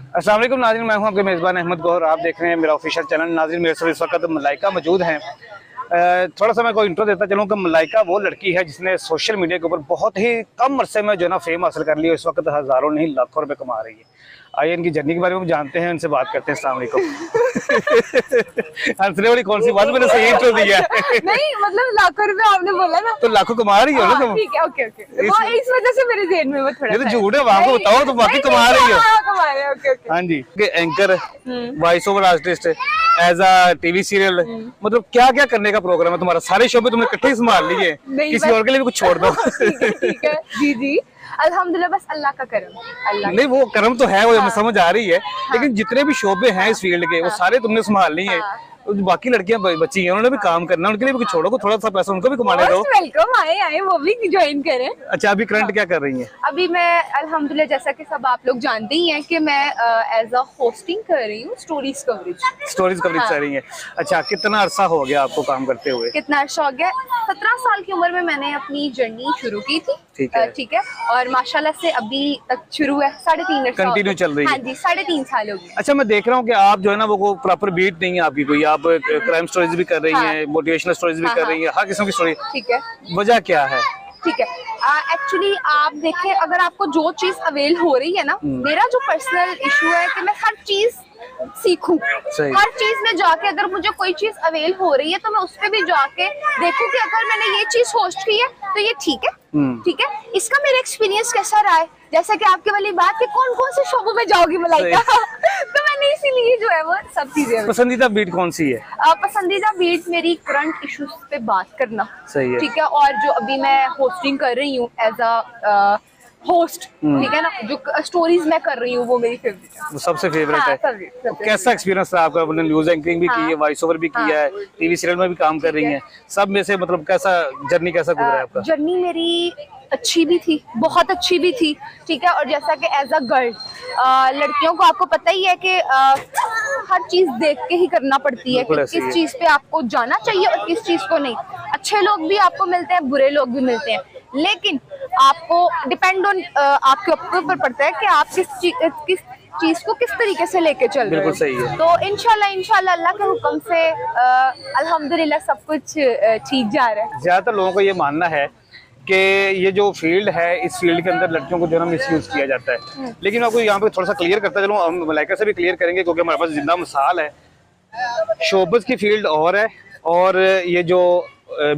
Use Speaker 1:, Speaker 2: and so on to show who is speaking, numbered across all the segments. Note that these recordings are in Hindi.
Speaker 1: अस्सलाम वालेकुम नाज़रीन, मैं हूं आपके मेज़बान अहमद गौहर। आप देख रहे हैं मेरा ऑफिशियल चैनल। नाज़रीन, मेरे साथ इस वक्त मलाइका मौजूद हैं। थोड़ा सा मैं कोई इंट्रो देता चलूँ कि मलाइका वो लड़की है जिसने सोशल मीडिया के ऊपर बहुत ही कम अरसे में जो है ना फेम हासिल कर लिया। इस वक्त हज़ारों नहीं लाखों रुपए कमा रही है। आइए इनकी जर्नी के बारे में जानते हैं, इनसे बात करते हैं। अस्सलाम वालेकुम। हंसने वाली कौन सी बात, मैंने सही इंट्रो दिया है।
Speaker 2: नहीं मतलब लाखों रुपए आपने बोला ना,
Speaker 1: तो लाखों कमा रही हो ना तुम।
Speaker 2: ठीक है, ओके ओके। वो इस वजह से मेरे जेहन में वो थोड़ा
Speaker 1: ये तो झूठ है, वहां को बताओ तुम बाकी कमा रही हो।
Speaker 2: कमा रहे हो, ओके ओके।
Speaker 1: हाँ जी, anchor, voice over artist, as a TV serial, मतलब क्या क्या करने का प्रोग्राम है तुम्हारा? सारे शो पे तुमने इकट्ठे ही संभाल लिए, किसी और के लिए भी कुछ छोड़ दो।
Speaker 2: ठीक है जी जी, अल्हम्दुलिल्लाह, बस अल्लाह का करम। अल्लाह
Speaker 1: नहीं, वो करम तो है, वो हमें समझ आ रही है, लेकिन जितने भी शोबे हैं इस फील्ड के वो सारे तुमने संभाल लिए हैं। बाकी लड़कियां बच्ची हैं, उन्होंने भी काम करना, उनके लिए भी कुछ छोड़ो, को थोड़ा सा पैसा उनको भी कमाने दो।
Speaker 2: वेलकम, आए वो भी ज्वाइन करें।
Speaker 1: अच्छा, अभी करंट क्या कर रही हैं?
Speaker 2: अभी मैं अल्हम्दुलिल्लाह, जैसा कि सब आप लोग जानते ही हैं कि मैं एज अ होस्टिंग कर रही हूँ स्टोरीज कवरेज
Speaker 1: कर रही हैं। अच्छा, कितना अरसा हो गया आपको काम करते हुए?
Speaker 2: कितना अर्सा हो गया? 17 साल की उम्र में मैंने अपनी जर्नी शुरू की थी। ठीक है, और माशाल्लाह से अभी तक शुरू है, 3.5
Speaker 1: कंटिन्यू चल रही है।
Speaker 2: हाँ जी, 3.5 साल हो गए।
Speaker 1: अच्छा, मैं देख रहा हूँ कि आप जो है ना वो प्रॉपर बीट नहीं है आपकी कोई, आप क्राइम स्टोरीज भी कर रही हैं, मोटिवेशनल स्टोरीज भी कर रही हैं, हर किस्म की स्टोरी।
Speaker 2: ठीक है,
Speaker 1: वजह क्या है?
Speaker 2: ठीक है, एक्चुअली आप देखें, अगर आपको जो चीज अवेल हो रही है ना, मेरा जो पर्सनल इशू है कि मैं हर चीज सीखूं, हर चीज में जाके अगर मुझे कोई चीज अवेल हो रही है तो मैं उस पे भी जाके देखूं कि अगर मैंने ये चीज होस्ट की है तो ये ठीक है, ठीक है, इसका मेरा एक्सपीरियंस कैसा रहा है। जैसे कि आपके वाली बात कि कौन कौन से शोबों में जाओगी मलाइका। तो मैंने इसीलिए जो है वो सब चीजें।
Speaker 1: पसंदीदा बीट कौन सी है?
Speaker 2: पसंदीदा बीट मेरी करंट इश्यूज पे बात करना।
Speaker 1: सही है,
Speaker 2: ठीक है, और जो अभी मैं होस्टिंग कर रही हूँ एज अ होस्ट, ठीक है ना, जो स्टोरीज मैं कर रही हूँ वो मेरी फेवरेट है,
Speaker 1: वो सबसे फेवरेट है। कैसा एक्सपीरियंस रहा आपका? आपने न्यूज एंकरिंग भी की है, वॉइस ओवर भी किया है, टीवी सीरियल में भी काम कर रही हैं, सब में से मतलब कैसा जर्नी, कैसा गुजरा है आपका?
Speaker 2: जर्नी मेरी अच्छी भी थी, बहुत अच्छी भी थी। ठीक है, और जैसा कि एज अ गर्ल, लड़कियों को आपको पता ही है कि हर चीज देख के ही करना पड़ती है कि किस चीज पे आपको जाना चाहिए और किस चीज को नहीं। अच्छे लोग भी आपको मिलते हैं, बुरे लोग भी मिलते हैं, लेकिन आपको डिपेंड ऑन आपके ऊपर पड़ता है कि आप किस चीज को किस तरीके से लेके चल रहे हो।
Speaker 1: सही है।
Speaker 2: तो इंशाल्लाह अल्लाह के हुक्म से अल्हम्दुलिल्लाह सब कुछ ठीक जा रहा है।
Speaker 1: ज्यादातर लोगों को ये मानना है कि ये जो फील्ड है, इस फील्ड के अंदर लड़कियों को जो है मिसयूज किया जाता है, लेकिन मैं आपको यहाँ पे थोड़ा सा क्लियर करता चलूँ, हम मलाइका से भी क्लियर करेंगे क्योंकि हमारे पास जिंदा मिसाल है। शोबज की फील्ड और है और ये जो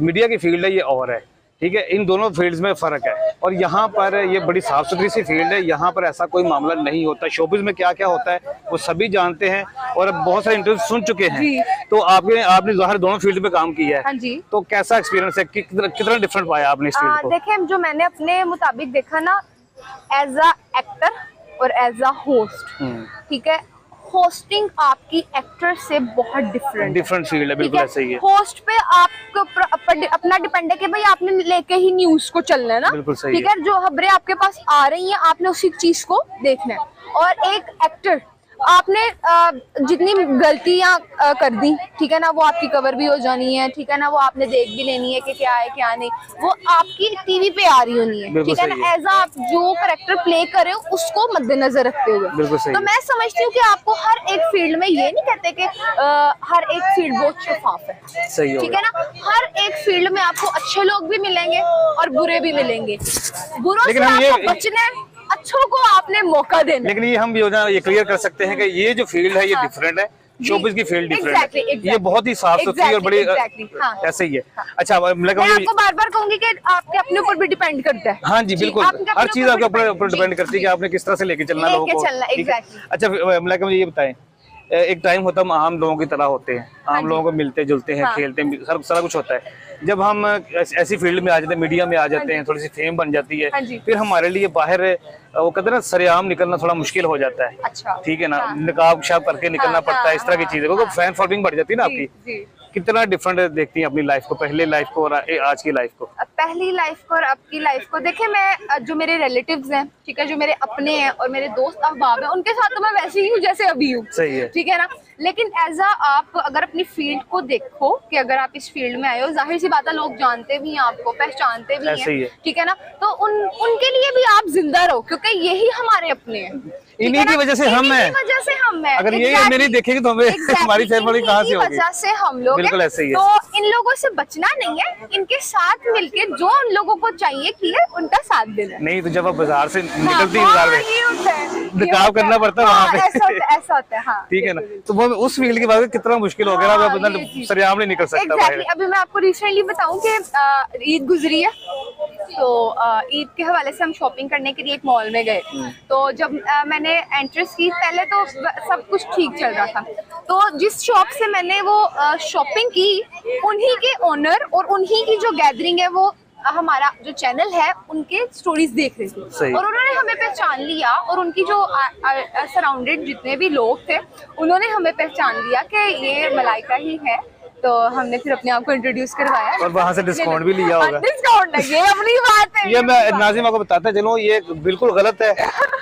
Speaker 1: मीडिया की फील्ड है ये और है, ठीक है, इन दोनों फील्ड्स में फ़र्क है। और यहाँ पर ये बड़ी साफ सुथरी सी फील्ड है, यहाँ पर ऐसा कोई मामला नहीं होता। शोबिज़ में क्या क्या होता है वो सभी जानते हैं और अब बहुत सारे इंटरव्यू सुन चुके हैं। तो आपने ज़ाहिर दोनों फील्ड में काम किया है।
Speaker 2: हाँ जी।
Speaker 1: तो कैसा एक्सपीरियंस है, कितना डिफरेंट पाया आपने इस फील्ड को?
Speaker 2: देखें, जो मैंने अपने मुताबिक देखा ना, एज अ एक्टर और एज अ होस्ट, ठीक है, होस्टिंग आपकी एक्टर से बहुत डिफरेंट फील्ड है। बिल्कुल ऐसा ही है। होस्ट पे आपको अपना डिपेंड है कि भाई आपने लेके ही न्यूज को चलना है ना, बिल्कुल सही, ठीक है, जो खबरें आपके पास आ रही हैं आपने उसी चीज को देखना है। और एक एक्टर, आपने जितनी गलतियां कर दी, ठीक है ना, वो आपकी कवर भी हो जानी है, ठीक है ना, वो आपने देख भी लेनी है कि क्या है क्या नहीं, वो आपकी टीवी पे आ रही होनी है, ठीक है ना, एज आप जो कैरेक्टर प्ले कर रहे हो उसको मद्देनजर रखते हुए। तो मैं समझती हूँ कि आपको हर एक फील्ड में, ये नहीं कहते कि हर एक फील्ड बहुत शफाफ है, ठीक है ना, हर एक फील्ड में आपको अच्छे लोग भी मिलेंगे और बुरे भी मिलेंगे। बुरों से आपको बचना है, अच्छों को आपने मौका देना। लेकिन ये हम ये क्लियर कर सकते हैं कि ये जो फील्ड है ये डिफरेंट है, शोबिज़ की फील्ड डिफरेंट है, ये बहुत ही साफ सुथरी और बड़ी ऐसे ही है। अच्छा, मैं आपको बार-बार कहूंगी कि आपके अपने ऊपर भी डिपेंड करता है। हाँ जी, बिल्कुल, हर चीज आपके ऊपर डिपेंड करती है कि आपने किस तरह से लेके चलना लोगों को। अच्छा, मुझे ये बताएं, एक टाइम होता है हम आम लोगों की तरह होते हैं, आम लोगों को मिलते जुलते हैं, खेलते हैं, सारा कुछ होता है। जब हम ऐसी फील्ड में आ जाते हैं, मीडिया में आ जाते हैं, थोड़ी सी फेम बन जाती है, फिर हमारे लिए बाहर वो कहते हैं ना सरेआम निकलना थोड़ा मुश्किल हो जाता है। अच्छा, ठीक है ना, निकाब शाब करके निकलना पड़ता है, इस तरह की चीजें, क्योंकि फैन फॉलोइंग बढ़ जाती है ना आपकी। कितना डिफरेंट देखती हैं अपनी लाइफ को, पहले लाइफ को और आज की लाइफ को? पहली लाइफ को और अब की लाइफ को देखें, मैं जो मेरे रिलेटिव्स हैं, ठीक है, जो मेरे अपने हैं और मेरे दोस्त अहबाब हैं, उनके साथ तो मैं वैसे ही हूँ जैसे अभी हूँ। सही है, ठीक है ना, लेकिन एज अ आप अगर अपनी फील्ड को देखो कि अगर आप इस फील्ड में आए हो, जाहिर सी बात है लोग जानते भी हैं आपको, पहचानते भी
Speaker 1: ऐसे ही
Speaker 2: हैं,
Speaker 1: है।
Speaker 2: ठीक है ना, तो उनके लिए भी आप जिंदा रहो क्योंकि यही हमारे अपने हैं,
Speaker 1: इन्हीं की वजह से हम हैं।
Speaker 2: वजह से हम हैं।
Speaker 1: अगर ये हमें नहीं देखेंगे तो हमें हमारी फैमिली कहाँ से होगी?
Speaker 2: वजह से हम लोग
Speaker 1: बिल्कुल
Speaker 2: हैं।
Speaker 1: ऐसे ही है।
Speaker 2: तो इन लोगों से बचना नहीं है, इनके साथ मिलके जो उन लोगों को चाहिए कि है उनका साथ देना है।
Speaker 1: नहीं तो जब आप बाजार से निकलती
Speaker 2: हाँ,
Speaker 1: बाजार में
Speaker 2: ये होता है, ये
Speaker 1: निकाब
Speaker 2: होता
Speaker 1: करना
Speaker 2: है।
Speaker 1: पड़ता है
Speaker 2: हाँ,
Speaker 1: वहाँ पे।
Speaker 2: ऐसा होता है हाँ,
Speaker 1: ठीक है ना,
Speaker 2: बिल्कुल।
Speaker 1: तो वो उस फील्ड की बात है, कितना मुश्किल हो गया ना,
Speaker 2: हाँ,
Speaker 1: बंदा
Speaker 2: ये चीज़।
Speaker 1: सरेआम नहीं निकल सकता
Speaker 2: Exactly.
Speaker 1: बाहर।
Speaker 2: अभी मैं आपको रिसेंटली बताऊं कि ईद गुजरी है, तो ईद के हवाले से हम शॉपिंग करने के लिए एक मॉल में गए। तो जब मैंने एंट्रेंस की, पहले तो सब कुछ ठीक चल रहा था, तो जिस शॉप से मैंने वो शॉपिंग की, उन्हीं के ओनर और उन्हीं की जो गैदरिंग है वो हमारा जो चैनल है उनके स्टोरीज देख रहे थे,
Speaker 1: सही।
Speaker 2: और उन्होंने हमें पहचान लिया, और उनकी जो सराउंडेड जितने भी लोग थे उन्होंने हमें पहचान लिया कि ये मलाइका ही है। तो हमने फिर अपने आप को इंट्रोड्यूस करवाया
Speaker 1: और वहाँ से डिस्काउंट भी लिया होगा।
Speaker 2: डिस्काउंट है, ये अपनी बात है,
Speaker 1: ये मैं
Speaker 2: अपनी बात
Speaker 1: नाज़िम आपको बताता चलो, ये बिल्कुल गलत है,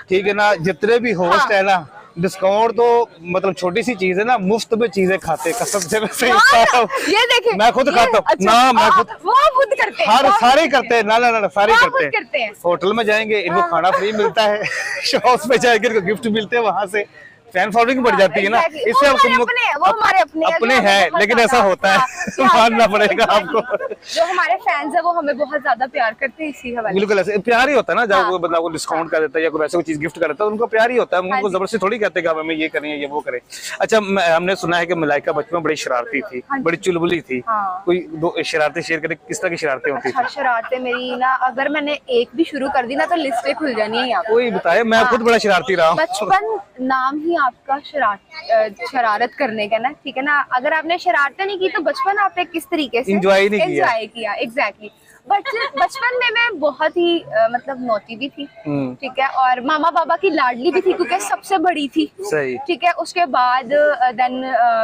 Speaker 1: ठीक है ना। जितने भी होस्ट है ना, डिस्काउंट तो मतलब छोटी सी चीज है ना, मुफ्त में चीजें खाते कसम से मैं सही बता रहा हूँ।
Speaker 2: ये देखें,
Speaker 1: मैं खुद खाता हूँ
Speaker 2: अच्छा,
Speaker 1: ना, मैं खुद
Speaker 2: वो खुद करते हैं,
Speaker 1: हर
Speaker 2: वो
Speaker 1: सारे करते हैं ना ना ना सारे
Speaker 2: हाँ,
Speaker 1: करते
Speaker 2: खुद करते हैं।
Speaker 1: होटल में जाएंगे इनको खाना फ्री मिलता है, शॉप्स में जाएंगे इनको गिफ्ट मिलते हैं, वहां से फैन फॉलोइंग बढ़ जाती है ना।
Speaker 2: Exactly.
Speaker 1: इससे
Speaker 2: वो हमारे अपने हैं, वो हमारे अपने
Speaker 1: अपने
Speaker 2: जो
Speaker 1: हैं,
Speaker 2: हमें बहुत
Speaker 1: लेकिन
Speaker 2: ज्यादा-
Speaker 1: ऐसा होता है,
Speaker 2: हाँ,
Speaker 1: मानना
Speaker 2: प्यार
Speaker 1: पड़ेगा
Speaker 2: करते हैं।
Speaker 1: आपको।
Speaker 2: जो हमारे फैंस है वो हमें बहुत ज्यादा प्यार करते हैं इसी हवाले से।
Speaker 1: बिल्कुल ऐसे प्यार ही होता है ना, जब
Speaker 2: हाँ।
Speaker 1: कोई बंदा को डिस्काउंट कर देता है या कोई ऐसे कोई चीज गिफ्ट कर देता है, उनको प्यार ही होता है,
Speaker 2: हाँ
Speaker 1: उनको
Speaker 2: जी।
Speaker 1: जबरदस्ती थोड़ी कहते हैं कि आप हमें ये करें ये वो करें। अच्छा, हमने सुना है कि मलाइका बचपन में बड़ी शरारती थी,
Speaker 2: हाँ जी।
Speaker 1: बड़ी चुलबुली थी,
Speaker 2: हाँ।
Speaker 1: कोई दो शरारतें शेयर करें, किस तरह की शरारतें होती
Speaker 2: अच्छा,
Speaker 1: थी?
Speaker 2: शरारतें मेरी ना, अगर मैंने एक भी शुरू कर दी ना तो लिस्ट पे खुल जानी है यहाँ पे।
Speaker 1: कोई बताए, मैं
Speaker 2: हाँ।
Speaker 1: खुद बड़ा शरारती रहा हूँ।
Speaker 2: बचपन नाम ही आपका शरारत करने का ना, ठीक है ना। अगर आपने शरारतें नहीं की तो बचपन आपने किस तरीके से
Speaker 1: Enjoy नहीं किया।
Speaker 2: एंजॉय किया। एग्जैक्टली। बचपन में मैं बहुत ही मतलब नौटी भी थी, ठीक है, और मामा बाबा की लाडली भी थी क्योंकि सबसे बड़ी थी,
Speaker 1: सही।
Speaker 2: ठीक है। उसके बाद देन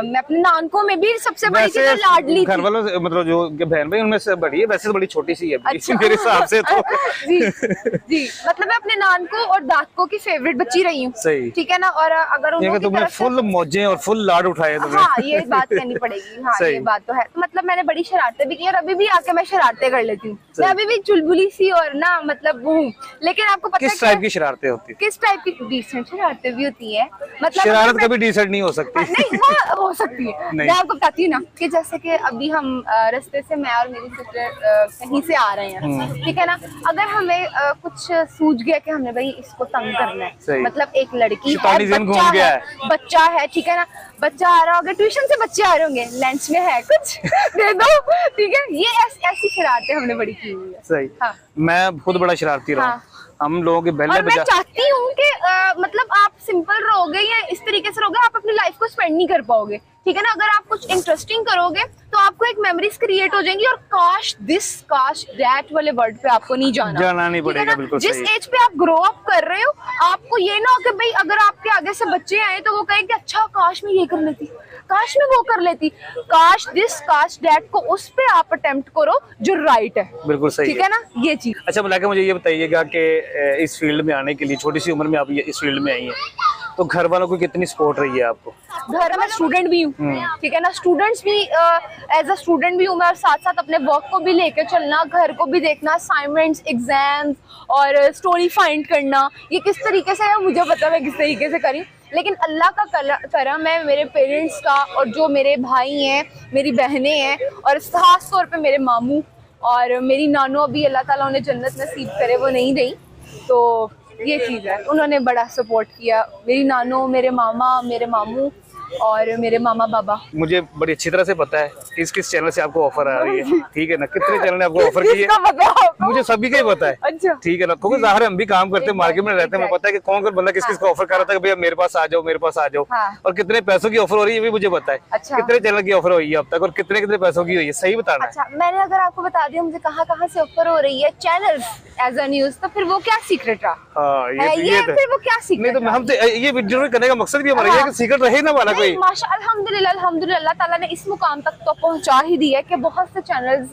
Speaker 2: मैं अपने नानकों में भी सबसे बड़ी थी, तो लाडली
Speaker 1: घर
Speaker 2: थी।
Speaker 1: वालों से मतलब जो बहन भाई उनमें से बड़ी है, वैसे तो बड़ी छोटी सी है
Speaker 2: अच्छा।
Speaker 1: मेरे हिसाब से तो।
Speaker 2: जी जी, मतलब मैं अपने नानको और दादको की फेवरेट बच्ची रही हूँ,
Speaker 1: सही।
Speaker 2: ठीक है ना। और अगर
Speaker 1: ये कि
Speaker 2: उनकी
Speaker 1: तुमने
Speaker 2: तरफ से
Speaker 1: फुल मौजें और फुल लाड उठाए तुमने।
Speaker 2: हाँ, ये बात कहनी पड़ेगी, हाँ
Speaker 1: सही।
Speaker 2: ये बात तो है। तो मतलब मैंने बड़ी शरारतें भी की और अभी भी आके मैं शरारतें कर लेती हूँ।
Speaker 1: सही।
Speaker 2: मैं अभी भी चुलबुली सी और ना मतलब वो हूँ, लेकिन आपको पता है
Speaker 1: किस टाइप की शरारतें होती?
Speaker 2: किस टाइप की डिसेंट शरारतें भी होती है, मतलब
Speaker 1: शरारत
Speaker 2: अगर मैं-
Speaker 1: कभी डिसेंट नहीं हो सकती।
Speaker 2: नहीं, वो हो सकती है।
Speaker 1: नहीं।
Speaker 2: मैं आपको बताती हूँ ना कि जैसे कि अभी हम रास्ते से मैं और मेरी सिस्टर कहीं से आ रहे हैं, ठीक है ना। अगर हमें कुछ सूझ गया कि हमने भाई इसको तंग करना
Speaker 1: सही।
Speaker 2: है, मतलब एक लड़की है,
Speaker 1: शैतानी ज़हन घूम
Speaker 2: बच्चा
Speaker 1: गया
Speaker 2: है,
Speaker 1: है।
Speaker 2: बच्चा है, ठीक है ना। बच्चा आ रहा होगा, ट्यूशन से बच्चे आ रहे होंगे, लंच में है कुछ दे दो, ठीक है। ये ऐसी शरारतें हमने बड़ी की हुई है।
Speaker 1: सही।
Speaker 2: हाँ।
Speaker 1: मैं खुद बड़ा शरारती रहा हूँ।
Speaker 2: हाँ।
Speaker 1: हम लोगों के बहले
Speaker 2: और मैं
Speaker 1: बजा
Speaker 2: चाहती हूँ कि मतलब आप सिंपल रहोगे या इस तरीके से रहोगे, आप अपनी लाइफ को स्पेंड नहीं कर पाओगे, ठीक है ना। अगर आप कुछ इंटरेस्टिंग करोगे तो आपको एक मेमोरीज क्रिएट हो जाएंगी, और काश दिस काश दैट वाले वर्ड पे आपको नहीं जाना
Speaker 1: नहीं
Speaker 2: ठीक है
Speaker 1: पड़ेगा,
Speaker 2: ना?
Speaker 1: बिल्कुल
Speaker 2: जिस
Speaker 1: सही।
Speaker 2: एज पे आप ग्रो अप कर रहे हो, आपको ये ना हो कि भाई अगर आपके आगे से बच्चे आए तो वो कहे कि अच्छा काश मैं ये कर लेती, काश मैं वो कर लेती। काश दिस काश दैट को उस पे आप अटेम्प्ट करो जो राइट है,
Speaker 1: बिल्कुल सही
Speaker 2: ठीक है ना, ये चीज।
Speaker 1: अच्छा मलाइका, मुझे ये बताइएगा कि इस फील्ड में आने के लिए छोटी सी उम्र में आप इस फील्ड में आई हैं, तो घर वालों को कितनी सपोर्ट रही है आपको?
Speaker 2: घर में स्टूडेंट भी हूँ, ठीक है ना। स्टूडेंट्स भी एज अ स्टूडेंट भी हूँ मैं, और साथ साथ अपने वर्क को भी लेके चलना, घर को भी देखना, असाइनमेंट्स, एग्जाम्स और स्टोरी फाइंड करना, ये किस तरीके से है मुझे पता मैं किस तरीके से करी। लेकिन अल्लाह का करम है, मेरे पेरेंट्स का, और जो मेरे भाई हैं, मेरी बहनें हैं, और खास तौर पे मेरे मामू और मेरी नानो, अभी अल्लाह ताला उन्हें जन्नत नसीब करे, वो नहीं गई, तो ये चीज़ है। उन्होंने बड़ा सपोर्ट किया, मेरी नानो, मेरे मामा, मेरे मामू और मेरे मामा बाबा।
Speaker 1: मुझे बड़ी अच्छी तरह से पता है किस किस चैनल से आपको ऑफर आ रही है, ठीक है ना। कितने चैनल ने आपको ऑफर की है
Speaker 2: किसका पता है आपको?
Speaker 1: मुझे सभी का ही पता है,
Speaker 2: अच्छा।
Speaker 1: ठीक है ना, क्योंकि ज़ाहिर है हम भी काम करते हैं, मार्केट में रहते हैं, हमें पता है कि कौन कौन बंदा किस किस को ऑफर कर रहा था कि भैया मेरे पास आ जाओ, मेरे पास आ जाओ।
Speaker 2: हाँ।
Speaker 1: और कितने पैसों की ऑफर हो रही है ये भी मुझे पता है।
Speaker 2: अच्छा।
Speaker 1: कितने चैनल की ऑफर हुई है अब तक और कितने कितने पैसों की हुई है, सही बताना है।
Speaker 2: अच्छा, मैंने अगर आपको बता दिया मुझे कहाँ से ऑफर हो रही है चैनल्स एज अ न्यूज, तो फिर वो क्या सीक्रेट रहा
Speaker 1: हाँ,
Speaker 2: है? ये
Speaker 1: तो
Speaker 2: फिर वो क्या
Speaker 1: नहीं
Speaker 2: सीक्रेट
Speaker 1: तो हम तो ये वीडियो करने का मकसद भी हमारा ये है कि सीक्रेट रहे ना वाला कोई।
Speaker 2: माशा अल्हम्दुलिल्लाह, अल्हम्दुलिल्लाह, अल्लाह ताला ने इस मुकाम तक तो पहुंचा ही दिया है कि बहुत से चैनल्स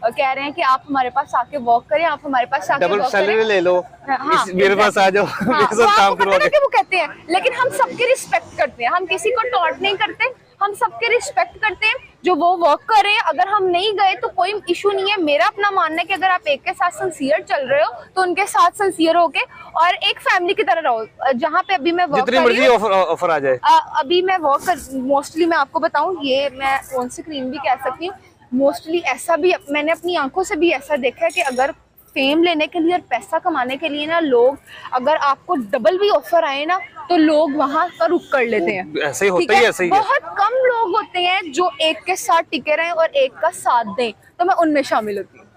Speaker 2: कह रहे हैं कि आप हमारे पास आके वॉक करें, आप हमारे पास आके
Speaker 1: डबल
Speaker 2: वॉक करें,
Speaker 1: सैलरी ले लो,
Speaker 2: हाँ,
Speaker 1: मेरे पास आ जाओ, मेरे साथ काम करवा के।
Speaker 2: वो कहते हैं, लेकिन हम सबकी रिस्पेक्ट करते हैं, हम किसी को टॉन्ट नहीं करते, हम सबके रिस्पेक्ट करते हैं। जो वो वर्क कर रहे हैं, अगर हम नहीं गए तो कोई इशू नहीं है। मेरा अपना मानना है कि अगर आप एक के साथ सिंसियर चल रहे हो तो उनके साथ सिंसियर होके और एक फैमिली की तरह रहो। जहाँ पे अभी मैं वर्क
Speaker 1: जितनी मर्जी ऑफर आ जाए,
Speaker 2: अभी मैं वर्क कर, मोस्टली मैं आपको बताऊं, ये मैं ऑन स्क्रीन भी कह सकती हूँ, मोस्टली ऐसा भी मैंने अपनी आंखों से भी ऐसा देखा है कि अगर फेम लेने के लिए और पैसा कमाने के लिए ना, लोग अगर आपको डबल भी ऑफर आए ना तो लोग वहां पर रुक कर लेते हैं।
Speaker 1: ऐसे ही होता ही, ऐसे ही
Speaker 2: बहुत कम लोग होते हैं जो एक के साथ टिके रहें और एक का साथ दें, तो मैं उनमें शामिल होती हूँ।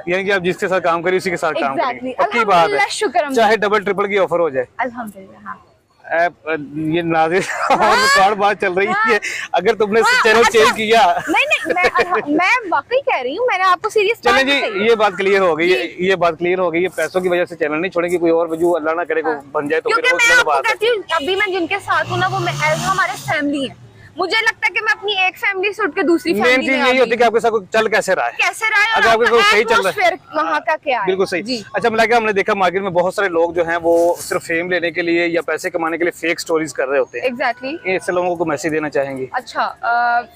Speaker 1: यानी कि आप जिसके साथ काम करिए उसी के साथ काम करिए, पक्की बात है,
Speaker 2: अल्हम्दुलिल्लाह, शुक्र,
Speaker 1: चाहे डबल ट्रिपल की ऑफर हो जाए,
Speaker 2: अल्हम्दुलिल्लाह। हाँ।
Speaker 1: ये नाज़िर और रिकॉर्ड बात चल रही है, अगर तुमने चैनल चेंज किया।
Speaker 2: नहीं, मैं वाकई कह रही हूँ, मैंने आपको सीरियस
Speaker 1: चलें जी, ये बात क्लियर हो गई, ये बात क्लियर हो गई। ये पैसों की वजह से चैनल नहीं छोड़ेंगे, कोई और वजह अल्लाह ना करे को बन जाए तो फिर वो गलत बात है।
Speaker 2: अभी मैं जिनके साथ हूँ ना, वो हमारे फैमिली है। मुझे लगता है कि मैं अपनी एक फैमिली से उठ के दूसरी फैमिली में
Speaker 1: मेन चीज यही होती है कि आपके साथ चल कैसे रहा है, अगर आपके कोई सही चल रहा है,
Speaker 2: वहाँ का क्या है।
Speaker 1: बिल्कुल सही। अच्छा, मतलब हमने देखा मार्केट में बहुत सारे लोग जो हैं वो सिर्फ फेम लेने के लिए या पैसे कमाने के लिए फेक स्टोरीज कर रहे होते हैं।
Speaker 2: एग्जैक्टली।
Speaker 1: ऐसे लोगों को मैसेज देना चाहेंगे?
Speaker 2: अच्छा,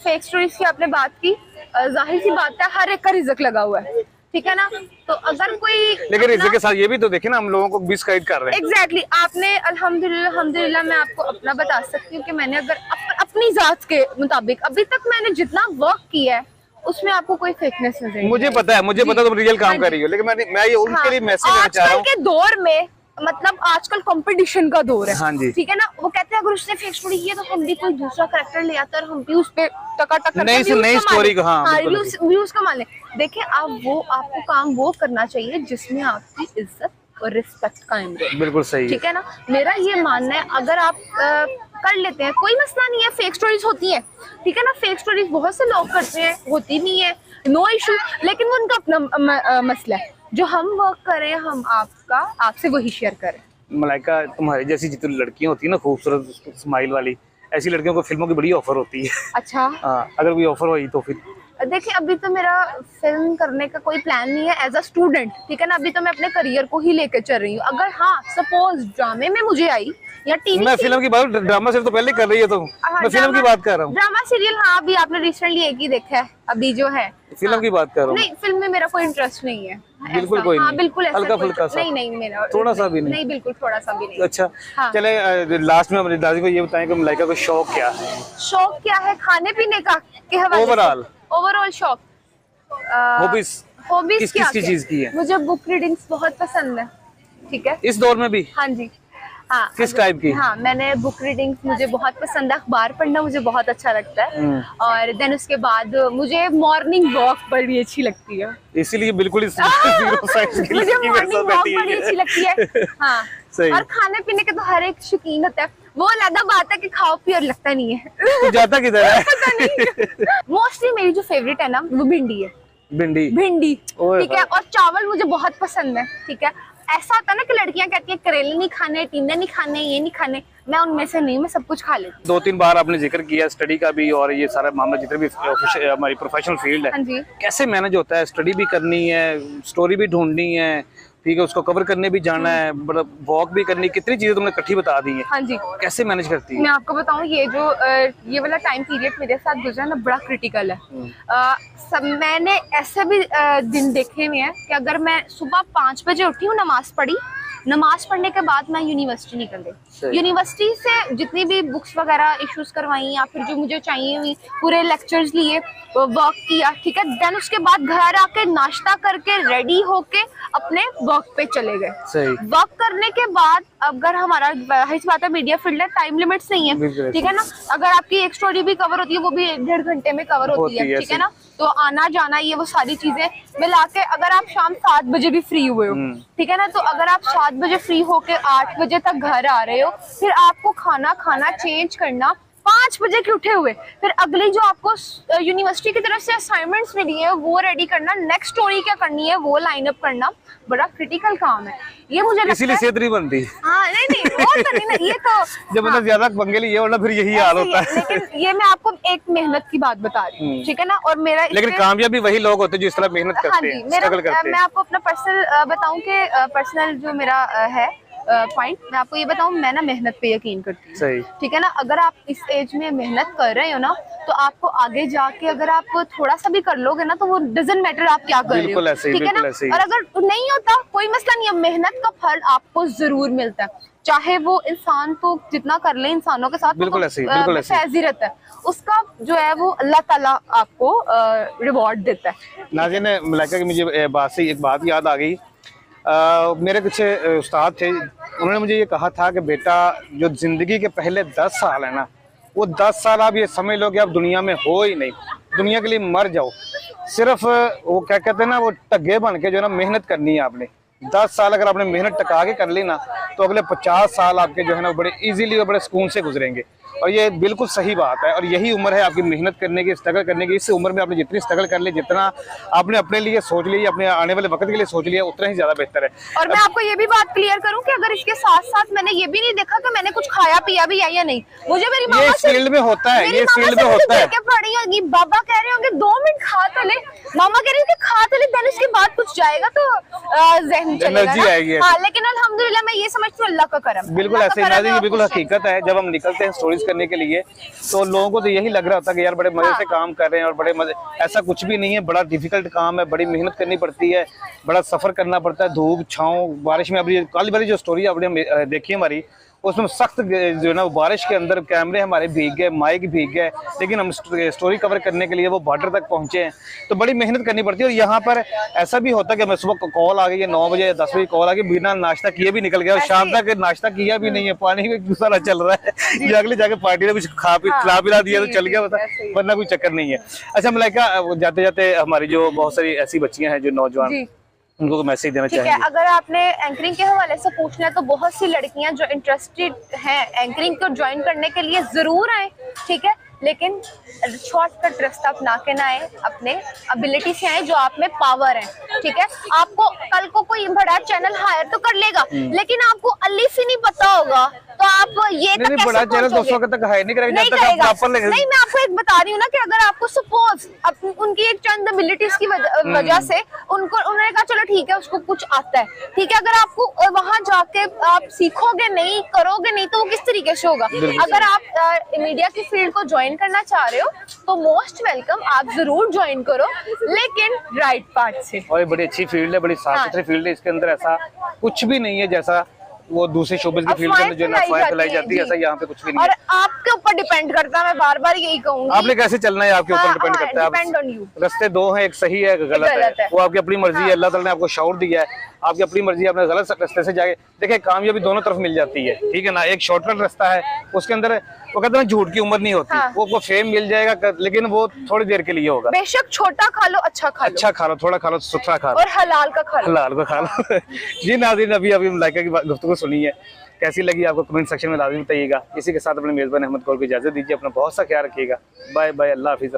Speaker 2: फेक स्टोरीज की आपने बात की, जाहिर सी बात है हर एक का रिज़्क लगा हुआ है, ठीक है ना। तो अगर कोई,
Speaker 1: लेकिन रिज़्क के साथ ये भी तो देखे ना, हम लोगों को मिसगाइड कर रहे हैं।
Speaker 2: एग्जैक्टली। आपने अल्हम्दुलिल्लाह मैं आपको अपना बता सकती हूँ कि मैंने अगर अपनी जात के मुताबिक अभी तक मैंने जितना वर्क किया है उसमें आपको कोई फेकनेस नहीं।
Speaker 1: मुझे पता है तुम रियल काम कर रही हो, लेकिन मैं ये उनके लिए मैसेज देना चाह रहा हूँ।
Speaker 2: आजकल के दौर में, मतलब आजकल कंपटीशन का दौर है,
Speaker 1: हाँ जी,
Speaker 2: ठीक है ना। वो कहते हैं अगर उसने फेक स्टोरी की है तो हम भी कोई दूसरा कैरेक्टर ले आते हैं और हम भी उस पे टका
Speaker 1: नई स्टोरी को, हाँ,
Speaker 2: व्यूज कमा ले। देखिए, आपको काम वो करना चाहिए जिसमें आपकी इज्जत और रिस्पेक्ट कायम रहे।
Speaker 1: बिल्कुल सही,
Speaker 2: ठीक है ना। मेरा ये मानना है, अगर आप कर लेते हैं, कोई मसला नहीं है। फेक स्टोरीज होती है, ठीक है ना, फेक स्टोरीज बहुत से लोग करते हैं, होती नहीं है, नो इशू, लेकिन वो उनका अपना मसला है। जो हम वर्क करें, हम आपसे वही शेयर करें।
Speaker 1: मलाइका, तुम्हारी जैसी जितनी लड़कियां होती है ना, खूबसूरत स्माइल वाली, ऐसी लड़कियों को फिल्मों की बड़ी ऑफर होती है।
Speaker 2: अच्छा,
Speaker 1: हाँ, अगर कोई ऑफर हुई तो फिर
Speaker 2: देखिए, अभी तो मेरा फिल्म करने का कोई प्लान नहीं है एज अ स्टूडेंट, ठीक है ना। अभी तो मैं अपने करियर को ही लेकर चल रही हूँ। अगर हाँ सपोज ड्रामे में मुझे आई या टीवी,
Speaker 1: मैं फिल्म की बात, ड्रामा सिर्फ तो पहले कर रही है, तो मैं फिल्म की बात कर रहा हूँ।
Speaker 2: ड्रामा सीरियल, हाँ, अभी आपने रिसेंटली एक ही देखा है, अभी जो है
Speaker 1: फिल्म की बात कर रहा हूँ।
Speaker 2: नहीं, फिल्म में मेरा कोई इंटरेस्ट नहीं है,
Speaker 1: बिल्कुल कोई नहीं,
Speaker 2: बिल्कुल
Speaker 1: हल्का फुल्का सा,
Speaker 2: नहीं मेरा
Speaker 1: थोड़ा सा भी नहीं,
Speaker 2: बिल्कुल थोड़ा सा भी नहीं।
Speaker 1: अच्छा, चले लास्ट में अपनी दादी को ये बताएं कि मलाइका को शौक क्या है?
Speaker 2: शौक क्या है? खाने पीने का के हवाले से ओवरऑल शौक,
Speaker 1: हॉबीज किस चीज की है?
Speaker 2: मुझे बुक रीडिंग्स बहुत पसंद है, ठीक है,
Speaker 1: इस दौर में भी।
Speaker 2: हाँ जी, हाँ।
Speaker 1: किस टाइप की?
Speaker 2: हाँ, मैंने बुक रीडिंग्स मुझे बहुत पसंद है, अखबार पढ़ना मुझे बहुत अच्छा लगता है, और देन उसके बाद मुझे मॉर्निंग वॉक बड़ी अच्छी लगती है,
Speaker 1: इसीलिए बिल्कुल
Speaker 2: मुझे मॉर्निंग वॉक बड़ी अच्छी लगती है। हाँ, और खाने पीने के तो हर एक शौकीन होता है, वो अलग बात है कि खाओ पियो लगता नहीं है।
Speaker 1: तो जाता किधर है?
Speaker 2: मोस्टली मेरी जो फेवरेट है ना, वो भिंडी है। भिंडी, ठीक है, और चावल मुझे बहुत पसंद है, ठीक है। ऐसा होता है ना कि लड़कियां कहती है करेले नहीं खाने, टिंडे नहीं खाने, ये नहीं खाने, मैं उनमें से नहीं, मैं सब कुछ खा लेती हूँ।
Speaker 1: 2-3 बार आपने जिक्र किया स्टडी का भी, और ये सारा मामला जितने भी हमारी प्रोफेशनल फील्ड है,
Speaker 2: हाँ जी,
Speaker 1: कैसे मैनेज होता है? स्टडी भी करनी है, स्टोरी भी ढूंढनी है, ठीक है, उसको कवर करने भी जाना है, मतलब वॉक भी करनी, कितनी चीजें तुमने इकट्ठी बता दी हैं।
Speaker 2: हाँ जी,
Speaker 1: कैसे मैनेज करती है?
Speaker 2: मैं आपको बताऊं, ये वाला टाइम पीरियड मेरे साथ गुजरा ना, बड़ा क्रिटिकल है। मैंने ऐसे भी दिन देखे हुए हैं कि अगर मैं सुबह 5 बजे उठी हूँ, नमाज पढ़ी, नमाज पढ़ने के बाद मैं यूनिवर्सिटी निकल गई, यूनिवर्सिटी से जितनी भी बुक्स वगैरह इश्यूज करवाई या फिर जो मुझे चाहिए हुई पूरे लेक्चर्स लिए, वर्क किया, ठीक है। देन उसके बाद घर आके नाश्ता करके रेडी होके अपने वर्क पे चले गए। वर्क करने के बाद अगर हमारा बात है मीडिया फील्ड है, टाइम लिमिट्स नहीं है, ठीक है ना। अगर आपकी एक स्टोरी भी कवर होती है, वो भी 1-1.5 घंटे में कवर होती है, ठीक है ना। तो आना जाना, ये वो सारी चीजें मिला के, अगर आप शाम 7 बजे भी फ्री हुए हो, ठीक है ना, तो अगर आप 7 बजे फ्री होके 8 बजे तक घर आ रहे हो, फिर आपको खाना चेंज करना 5 बजे के उठे हुए, फिर अगली जो आपको यूनिवर्सिटी की तरफ से असाइनमेंट्स मिली है वो रेडी करना, नेक्स्ट स्टोरी क्या करनी है वो लाइन अप करना, बड़ा क्रिटिकल काम है ये, मुझे लगता
Speaker 1: इसीलिए
Speaker 2: है।
Speaker 1: सेहत नहीं बनती।
Speaker 2: हाँ नहीं वो तो नहीं ना, ये तो
Speaker 1: जब मतलब ज्यादा पंगे लिए वरना फिर यही हाल होता है।
Speaker 2: लेकिन ये मैं आपको एक मेहनत की बात बता रही हूँ, ठीक है ना। और मेरा
Speaker 1: लेकिन कामयाबी वही लोग होते हैं जो इस तरह मेहनत
Speaker 2: हाँ
Speaker 1: करते
Speaker 2: जी,
Speaker 1: हैं,
Speaker 2: मेरा
Speaker 1: स्ट्रगल करते
Speaker 2: मैं
Speaker 1: हैं।
Speaker 2: आपको अपना पर्सनल बताऊं कि पर्सनल जो मेरा है पॉइंट, मैं आपको ये बताऊं, मैं ना मेहनत पे यकीन करती हूँ,
Speaker 1: सही।
Speaker 2: ठीक है ना। अगर आप इस एज में मेहनत कर रहे हो ना, तो आपको आगे जाके अगर आप थोड़ा सा भी कर लोगे ना, तो वो डजंट मैटर आप क्या कर रहे हो,
Speaker 1: बिल्कुल ऐसे ही,
Speaker 2: ठीक है ना।
Speaker 1: बिल्कुल ऐसे ही।
Speaker 2: और अगर नहीं होता कोई मसला नहीं है, मेहनत का फल आपको जरूर मिलता है, चाहे वो इंसान तो जितना कर ले इंसानों के साथ,
Speaker 1: बिल्कुल ऐसे ही, बिल्कुल ऐसे ही।
Speaker 2: फैज़ी रहता है, उसका जो है वो अल्लाह ताला आपको रिवॉर्ड देता है।
Speaker 1: नाज़रीन, मलाइका की मुझे बात से एक बात याद आ गई। मेरे कुछ उस्ताद थे, उन्होंने मुझे ये कहा था कि बेटा जो जिंदगी के पहले 10 साल है ना, वो 10 साल आप ये समझ लो कि आप दुनिया में हो ही नहीं, दुनिया के लिए मर जाओ। सिर्फ वो क्या कहते हैं ना, वो टग्गे बन के जो है ना मेहनत करनी है आपने। 10 साल अगर आपने मेहनत टका के कर ली ना, तो अगले 50 साल आपके जो है ना बड़े इजीली और बड़े सुकून से गुजरेंगे। और ये बिल्कुल सही बात है, और यही उम्र है आपकी मेहनत करने की, स्ट्रगल करने की। इस उम्र में आपने जितनी स्ट्रगल कर ली, जितना आपने अपने लिए सोच लिया, अपने आने वाले वक्त के लिए सोच लिया, उतना ही ज्यादा बेहतर है।
Speaker 2: और मैं आपको ये भी बात क्लियर करूं कि अगर इसके साथ साथ मैंने ये भी नहीं देखा कि मैंने कुछ खाया पिया भी है या नहीं, मुझे मेरी मामा
Speaker 1: ये
Speaker 2: से
Speaker 1: फील्ड में होता है,
Speaker 2: मेरी
Speaker 1: ये
Speaker 2: मामा
Speaker 1: फील्ड
Speaker 2: से
Speaker 1: में
Speaker 2: मुझे
Speaker 1: होता है।
Speaker 2: देख के पड़ी होगी, बाबा कह रहे होंगे 2 मिनट खा तो ले, मामा कह रही होगी खा तो ले, देन उसके बाद कुछ जाएगा तो जहन चलेगा
Speaker 1: एनर्जी
Speaker 2: ना।
Speaker 1: आएगी।
Speaker 2: हाँ, लेकिन अल्हम्दुलिल्लाह मैं ये समझती हूँ अल्लाह का करम,
Speaker 1: बिल्कुल
Speaker 2: अल्लाह का
Speaker 1: ऐसे ही
Speaker 2: करम है
Speaker 1: नाज़रीन,
Speaker 2: और
Speaker 1: बिल्कुल
Speaker 2: कुछ नहीं।
Speaker 1: हकीकत है। जब हम निकलते हैं स्टोरीज करने के लिए, तो लोगों को तो यही लग रहा होता है कि यार बड़े मजे से काम कर रहे हैं और बड़े मजे, ऐसा कुछ भी नहीं है। बड़ा डिफिकल्ट काम है, बड़ी मेहनत करनी पड़ती है, बड़ा सफर करना पड़ता है, धूप छाँव बारिश में। अभी कल वाली जो स्टोरी आपने देखी हमारी, उसमें सख्त जो है ना बारिश के अंदर कैमरे हमारे भीग गए, माइक भीग गए, लेकिन हम स्टोरी कवर करने के लिए वो बॉर्डर तक पहुंचे हैं। तो बड़ी मेहनत करनी पड़ती है। और यहाँ पर ऐसा भी होता है कि मैं सुबह कॉल आ गई है 9 बजे 10 बजे कॉल आ गई, बिना नाश्ता किए भी निकल गया, और शाम तक नाश्ता किया भी नहीं है, पानी भी दूसरा चल रहा है, ये अगले जाके पार्टी ने कुछ खिला पिला दिया तो चल गया, बता, वरना कोई चक्कर नहीं है। अच्छा मलाइका, जाते जाते हमारी जो बहुत सारी ऐसी बच्चियां हैं जो नौजवान, उनको मैसेज देना
Speaker 2: ठीक है।
Speaker 1: चाहेंगे?
Speaker 2: अगर आपने एंकरिंग के हवाले से पूछना है, तो बहुत सी लड़कियां जो इंटरेस्टेड हैं एंकरिंग को ज्वाइन करने के लिए जरूर आए, ठीक है, लेकिन शॉर्टकट रास्ता अपना के ना आए, अपने एबिलिटी से आए, जो आप में पावर है, ठीक है। आपको कल को कोई बड़ा चैनल हायर तो कर लेगा, लेकिन आपको अलीफ ही नहीं पता होगा, तो आप ये तक
Speaker 1: नहीं,
Speaker 2: कैसे
Speaker 1: बड़ा चैनल
Speaker 2: पहुंचोगे?
Speaker 1: 200 तक हायर नहीं करेगा
Speaker 2: नहीं
Speaker 1: जब तक आप
Speaker 2: करेगा।
Speaker 1: प्रॉपर
Speaker 2: नहीं, मैं आपको एक बता रही हूँ ना कि अगर आपको सपोज उनकी एक चंद एबिलिटीज की वजह से उन्होंने कहा चलो ठीक है उसको कुछ आता है, ठीक है, अगर आपको वहां जाके आप सीखोगे नहीं, करोगे नहीं, तो वो किस तरीके से होगा। अगर आप मीडिया की फील्ड को ज्वाइन करना चाह रहे हो तो मोस्ट वेलकम, आप जरूर ज्वाइन करो, लेकिन राइट पार्ट से।
Speaker 1: और ये बड़ी अच्छी फील्ड है, बड़ी साफ सुथरी फील्ड है। इसके अंदर ऐसा कुछ भी नहीं है जैसा वो दूसरे शोबिस की फील्ड के अंदर जो अफवाहें फैलाई जाती है, ऐसा यहाँ पे कुछ भी नहीं
Speaker 2: और
Speaker 1: है।
Speaker 2: आपके ऊपर डिपेंड करता है, मैं बार बार यही कहूंगी,
Speaker 1: आपने कैसे चलना है आपके ऊपर डिपेंड करता है।
Speaker 2: Depend on you.
Speaker 1: रास्ते 2 हैं, एक सही है, एक गलत है, वो आपकी अपनी मर्जी है। अल्लाह ताला ने आपको शौर दिया है, आपकी अपनी मर्जी है, आपने गलत रास्ते से जाए, देखिए कामयाबी दोनों तरफ मिल जाती है, ठीक है ना। एक शॉर्टकट रास्ता है, उसके अंदर वो कहते हैं झूठ की उम्र नहीं होती, वो फेम मिल जाएगा, लेकिन वो थोड़ी देर के लिए होगा।
Speaker 2: बेशक छोटा खा लो, अच्छा खा लो,
Speaker 1: अच्छा खा लो, थोड़ा खा लो, सुथरा खा लो,
Speaker 2: और हलाल का खा लो,
Speaker 1: हलाल को खा लो। जी नाज़रीन, अभी मलाइका की गुफ्तगू सुनी है, कैसी लगी आपको कमेंट सेक्शन में लाजमी बताइएगा। इसी के साथ अपने मेजबान अहमद कौर को इजाजत दीजिए, अपना बहुत सा ख्याल रखिएगा। बाय बाय, अल्लाह हाफिज़।